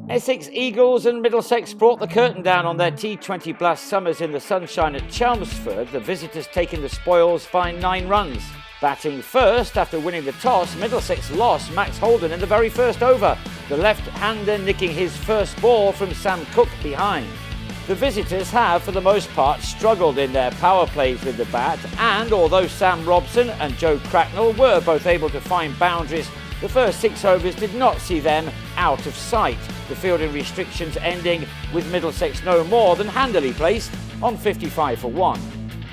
Essex Eagles and Middlesex brought the curtain down on their T20 blast summers in the sunshine at Chelmsford, the visitors taking the spoils by 9 runs. Batting first after winning the toss, Middlesex lost Max Holden in the very first over, the left-hander nicking his first ball from Sam Cook behind. The visitors have, for the most part, struggled in their power plays with the bat, and although Sam Robson and Joe Cracknell were both able to find boundaries, the first 6 overs did not see them out of sight, the fielding restrictions ending with Middlesex no more than handily placed on 55 for 1.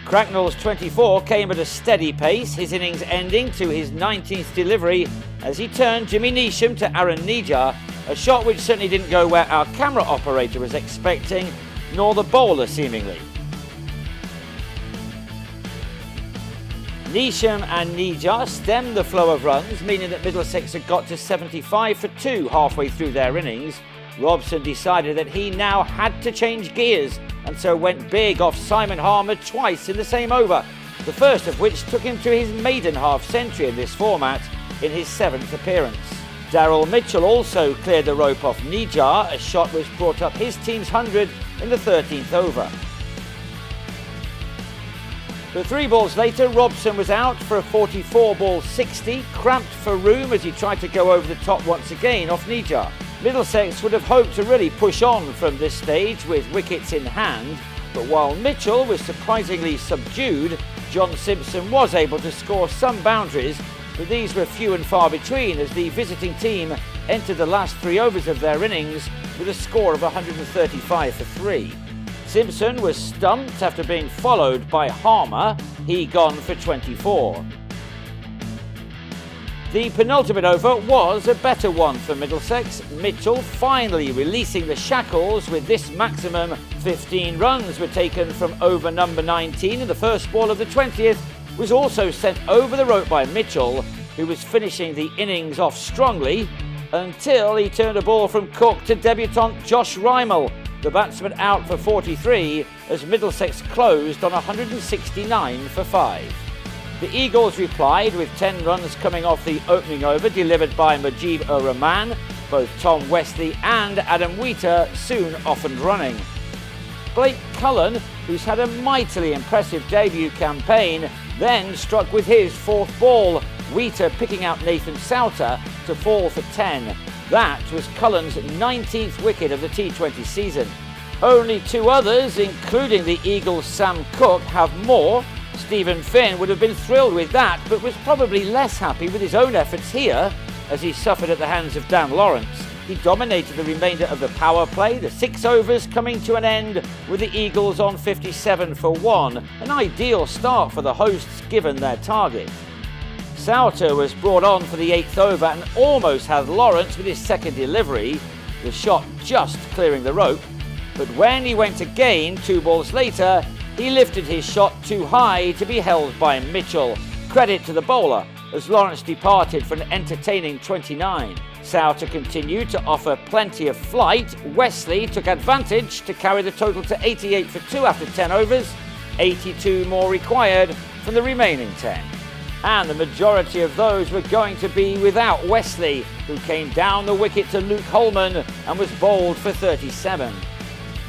Cracknell's 24 came at a steady pace, his innings ending to his 19th delivery as he turned Jimmy Neesham to Aaron Nejar, a shot which certainly didn't go where our camera operator was expecting, nor the bowler seemingly. Neesham and Nejar stemmed the flow of runs, meaning that Middlesex had got to 75 for 2 halfway through their innings. Robson decided that he now had to change gears and so went big off Simon Harmer twice in the same over, the first of which took him to his maiden half-century in this format in his 7th appearance. Daryl Mitchell also cleared the rope off Nejar, a shot which brought up his team's 100 in the 13th over. But 3 balls later, Robson was out for a 44-ball 60, cramped for room as he tried to go over the top once again off Nejar. Middlesex would have hoped to really push on from this stage with wickets in hand, but while Mitchell was surprisingly subdued, John Simpson was able to score some boundaries, but these were few and far between as the visiting team entered the last 3 overs of their innings with a score of 135 for 3. Simpson was stumped after being followed by Harmer, he gone for 24. The penultimate over was a better one for Middlesex, Mitchell finally releasing the shackles with this maximum. 15 runs were taken from over number 19 and the first ball of the 20th was also sent over the rope by Mitchell, who was finishing the innings off strongly until he turned a ball from Cook to debutant Josh Rymel, the batsman out for 43 as Middlesex closed on 169 for 5. The Eagles replied with 10 runs coming off the opening over delivered by Mujib Ur-Rahman, both Tom Wesley and Adam Wheater soon off and running. Blake Cullen, who's had a mightily impressive debut campaign, then struck with his 4th ball, Wheater picking out Nathan Souter to fall for 10. That was Cullen's 19th wicket of the T20 season. Only 2 others, including the Eagles' Sam Cook, have more. Stephen Finn would have been thrilled with that, but was probably less happy with his own efforts here as he suffered at the hands of Dan Lawrence. He dominated the remainder of the power play, the 6 overs coming to an end with the Eagles on 57 for 1, an ideal start for the hosts given their target. Souter was brought on for the 8th over and almost had Lawrence with his 2nd delivery, the shot just clearing the rope, but when he went again 2 balls later, he lifted his shot too high to be held by Mitchell. Credit to the bowler as Lawrence departed for an entertaining 29. Souter continued to offer plenty of flight. Wesley took advantage to carry the total to 88 for 2 after 10 overs, 82 more required from the remaining 10. And the majority of those were going to be without Wesley, who came down the wicket to Luke Holman and was bowled for 37.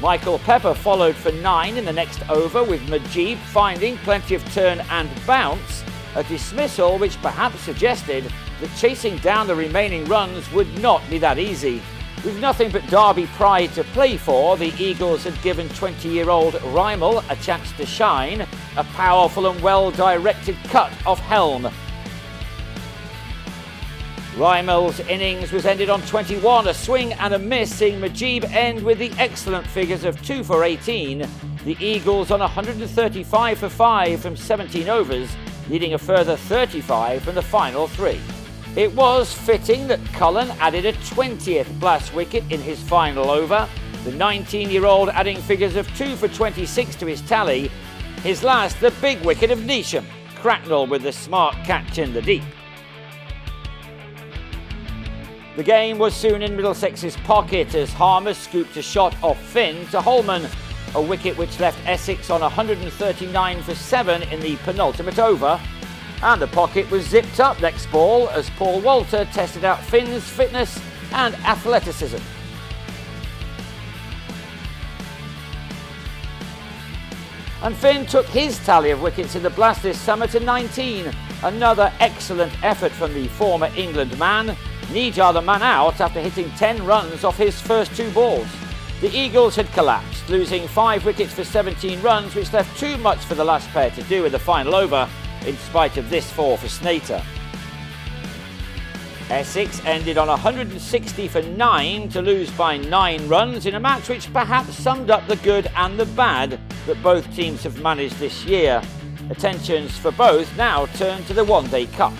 Michael Pepper followed for 9 in the next over, with Mujib finding plenty of turn and bounce, a dismissal which perhaps suggested that chasing down the remaining runs would not be that easy. With nothing but Derby pride to play for, the Eagles had given 20-year-old Rymel a chance to shine, a powerful and well-directed cut off helm. Rymel's innings was ended on 21, a swing and a miss, seeing Mujib end with the excellent figures of 2 for 18. The Eagles on 135 for 5 from 17 overs, needing a further 35 from the final 3. It was fitting that Cullen added a 20th blast wicket in his final over, the 19-year-old adding figures of 2 for 26 to his tally. His last, the big wicket of Neesham, Cracknell with the smart catch in the deep. The game was soon in Middlesex's pocket as Harmer scooped a shot off Finn to Holman, a wicket which left Essex on 139 for 7 in the penultimate over. And the pocket was zipped up next ball as Paul Walter tested out Finn's fitness and athleticism. And Finn took his tally of wickets in the Blast this summer to 19. Another excellent effort from the former England man. Needs are the man out after hitting 10 runs off his first 2 balls. The Eagles had collapsed, losing 5 wickets for 17 runs, which left too much for the last pair to do in the final over, in spite of this 4 for Snater. Essex ended on 160 for 9 to lose by 9 runs in a match which perhaps summed up the good and the bad that both teams have managed this year. Attentions for both now turn to the One Day Cup.